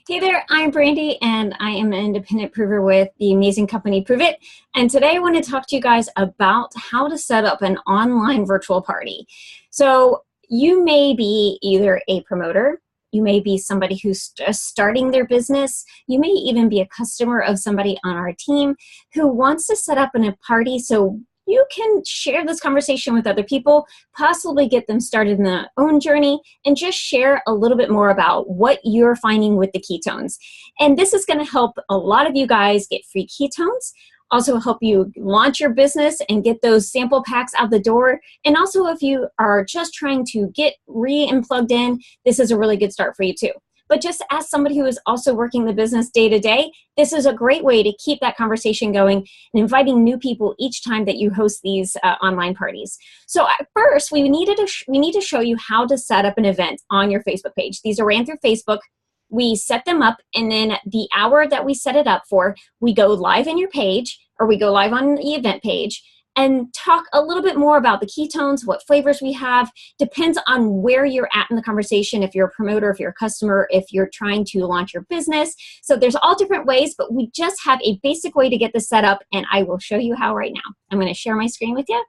Hey there, I'm Brandy, and I am an independent prover with the amazing company Pruvit. And today I want to talk to you guys about how to set up an online virtual party. So you may be either a promoter, you may be somebody who's just starting their business, you may even be a customer of somebody on our team who wants to set up a party so you can share this conversation with other people, possibly get them started in their own journey, and just share a little bit more about what you're finding with the ketones. And this is going to help a lot of you guys get free ketones, also help you launch your business and get those sample packs out the door. And also if you are just trying to get plugged in, this is a really good start for you too. But just as somebody who is also working the business day to day, this is a great way to keep that conversation going and inviting new people each time that you host these online parties. So at first, we need to show you how to set up an event on your Facebook page. These are ran through Facebook. We set them up, and then the hour that we set it up for, we go live in your page, or we go live on the event page, and talk a little bit more about the ketones, what flavors we have. Depends on where you're at in the conversation, if you're a promoter, if you're a customer, if you're trying to launch your business. So there's all different ways, but we just have a basic way to get this set up, and I will show you how right now. I'm going to share my screen with you.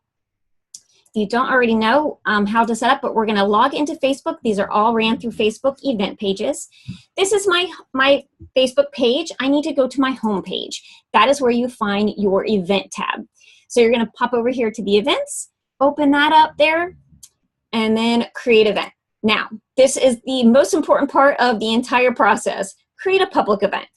If you don't already know how to set up, but we're going to log into Facebook. These are all ran through Facebook event pages. This is my Facebook page. I need to go to my home page. That is where you find your event tab. So you're going to pop over here to the events, open that up there, and then create event. Now, this is the most important part of the entire process. Create a public event.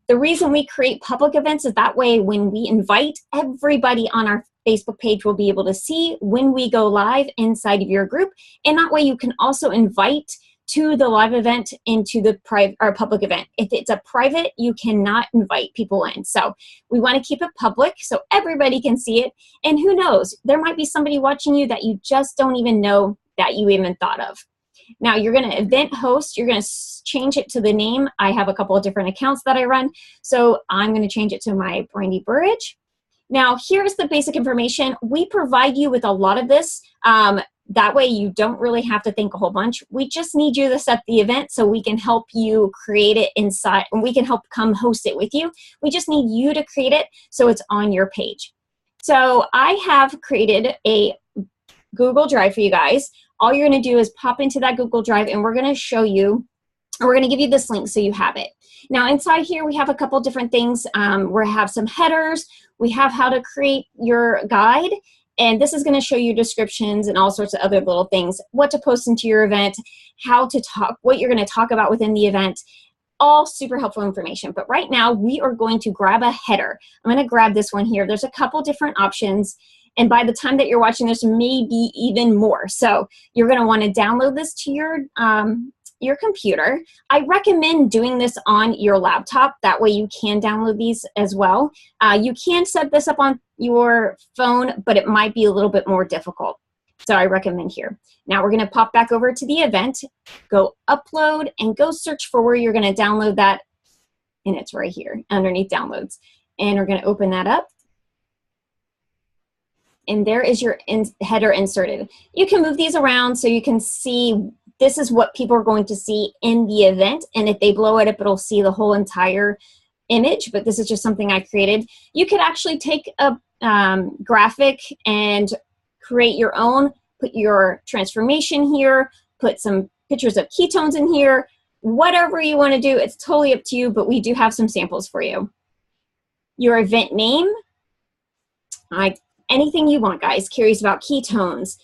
The reason we create public events is that way when we invite, everybody on our Facebook page will be able to see when we go live inside of your group. And that way you can also invite to the live event into the private or public event. If it's a private, you cannot invite people in. So we want to keep it public so everybody can see it. And who knows, there might be somebody watching you that you just don't even know that you even thought of. Now you're going to event host, you're going to change it to the name. I have a couple of different accounts that I run. So I'm going to change it to my Brandy Burridge. Now here's the basic information. We provide you with a lot of this. That way you don't really have to think a whole bunch. We just need you to set the event so we can help you create it inside, and we can help come host it with you. We just need you to create it so it's on your page. So I have created a Google Drive for you guys. All you're going to do is pop into that Google Drive, and we're going to show you, or we're going to give you this link so you have it. Now inside here we have a couple different things. We have some headers. We have how to create your guide. And this is going to show you descriptions and all sorts of other little things, what to post into your event, how to talk, what you're going to talk about within the event, all super helpful information. But right now we are going to grab a header. I'm going to grab this one here. There's a couple different options. And by the time that you're watching this, maybe even more. So you're going to want to download this to your computer. I recommend doing this on your laptop. That way you can download these as well. You can set this up on your phone, but it might be a little bit more difficult. So I recommend here. Now we're going to pop back over to the event, go upload, and go search for where you're going to download that. And it's right here underneath downloads. And we're going to open that up. And there is your header inserted. You can move these around so you can see this is what people are going to see in the event. And if they blow it up, it'll see the whole entire image, but this is just something I created. You could actually take a graphic and create your own, put your transformation here, put some pictures of ketones in here, whatever you want to do, it's totally up to you, but we do have some samples for you. Your event name, anything you want, guys. Curious about ketones,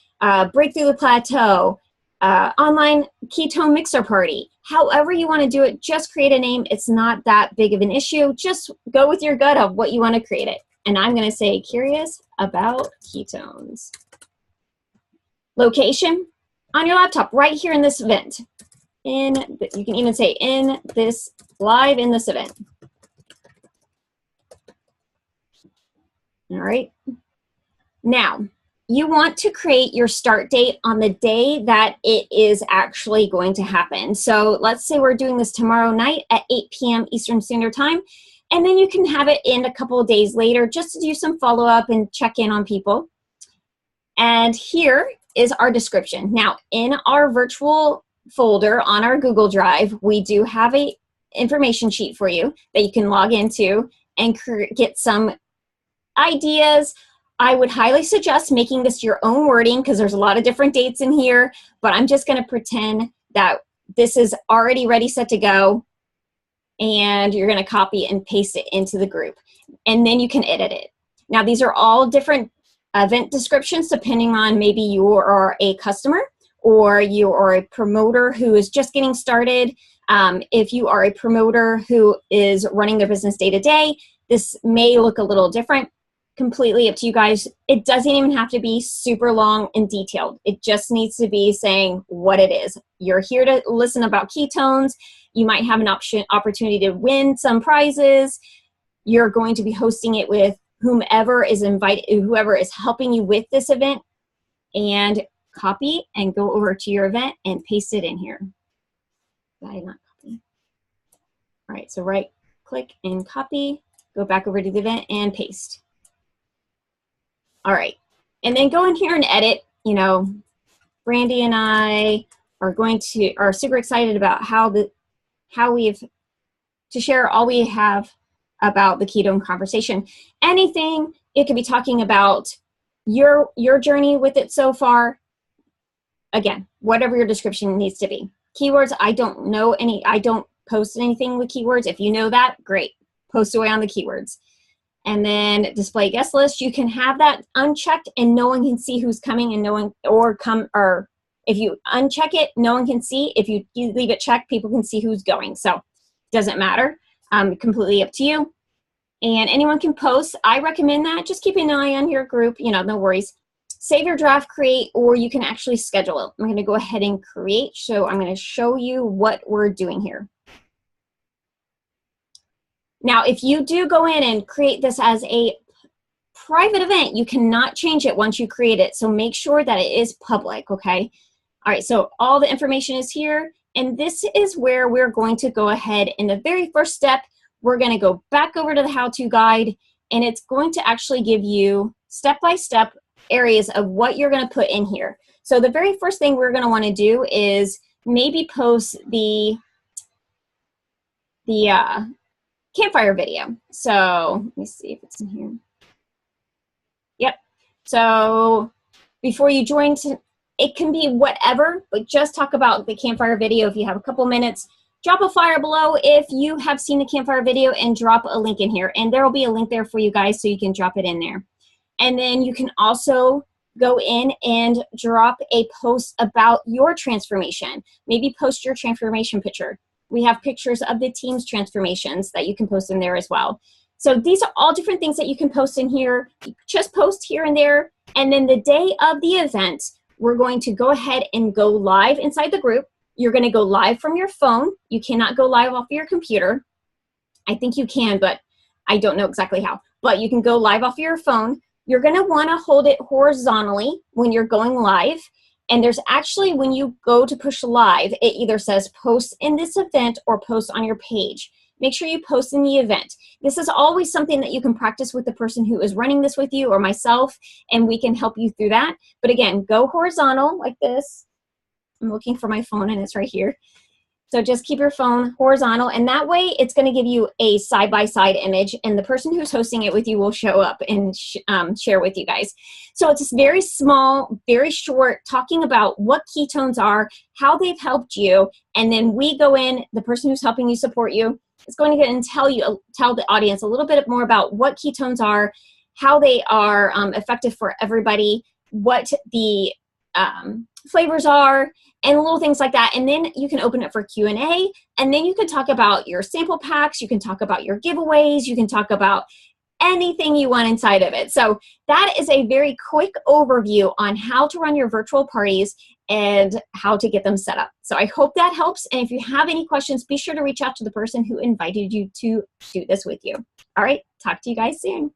breakthrough the plateau, online ketone mixer party. However you want to do it, just create a name. It's not that big of an issue. Just go with your gut of what you want to create it. And I'm going to say curious about ketones. Location on your laptop right here in this event. You can even say in this live in this event. All right. Now, you want to create your start date on the day that it is actually going to happen. So let's say we're doing this tomorrow night at 8 p.m. Eastern Standard Time, and then you can have it in a couple of days later just to do some follow-up and check in on people. And here is our description. Now, in our virtual folder on our Google Drive, we do have a information sheet for you that you can log into and get some ideas. I would highly suggest making this your own wording because there's a lot of different dates in here, but I'm just going to pretend that this is already ready, set to go, and you're going to copy and paste it into the group, and then you can edit it. Now, these are all different event descriptions depending on maybe you are a customer or you are a promoter who is just getting started. If you are a promoter who is running their business day to day, this may look a little different. Completely up to you guys. It doesn't even have to be super long and detailed. It just needs to be saying what it is. You're here to listen about ketones. You might have an opportunity to win some prizes. You're going to be hosting it with whomever is invited, whoever is helping you with this event, and copy and go over to your event and paste it in here. Did I not copy? All right, so right click and copy, go back over to the event and paste. All right, and then go in here and edit. You know, Brandy and I are super excited about how we've to share all we have about the ketone conversation. Anything, it could be talking about your journey with it so far. Again, whatever your description needs to be. Keywords, I don't post anything with keywords. If you know that, great. Post away on the keywords. And then display guest list, you can have that unchecked and no one can see who's coming and or if you uncheck it, no one can see. If you leave it checked, people can see who's going. So it doesn't matter, completely up to you. And anyone can post. I recommend that. Just keep an eye on your group, you know, no worries. Save your draft, create, or you can actually schedule it. I'm gonna go ahead and create. So I'm gonna show you what we're doing here. Now, if you do go in and create this as a private event, you cannot change it once you create it. So make sure that it is public, okay? All right, so all the information is here. And this is where we're going to go ahead. In the very first step, we're gonna go back over to the how-to guide, and it's going to actually give you step-by-step areas of what you're gonna put in here. So the very first thing we're gonna wanna do is maybe post the campfire video. So let me see if it's in here. Yep. So before you join, it can be whatever, but just talk about the campfire video if you have a couple minutes. Drop a flyer below if you have seen the campfire video and drop a link in here. And there will be a link there for you guys so you can drop it in there. And then you can also go in and drop a post about your transformation. Maybe post your transformation picture. We have pictures of the team's transformations that you can post in there as well. So these are all different things that you can post in here. Just post here and there. And then the day of the event, we're going to go ahead and go live inside the group. You're going to go live from your phone. You cannot go live off of your computer. I think you can, but I don't know exactly how. But you can go live off of your phone. You're going to want to hold it horizontally when you're going live. And there's actually, when you go to push live, it either says post in this event or post on your page. Make sure you post in the event. This is always something that you can practice with the person who is running this with you or myself, and we can help you through that. But again, go horizontal like this. I'm looking for my phone and it's right here. So just keep your phone horizontal, and that way it's going to give you a side-by-side image, and the person who's hosting it with you will show up and share with you guys. So it's very small, very short, talking about what ketones are, how they've helped you, and then we go in, the person who's helping you support you is going to get and tell the audience a little bit more about what ketones are, how they are effective for everybody, what the flavors are, and little things like that. And then you can open it for Q&A, and then you can talk about your sample packs, you can talk about your giveaways, you can talk about anything you want inside of it. So that is a very quick overview on how to run your virtual parties and how to get them set up. So I hope that helps. And if you have any questions, be sure to reach out to the person who invited you to do this with you. All right, talk to you guys soon.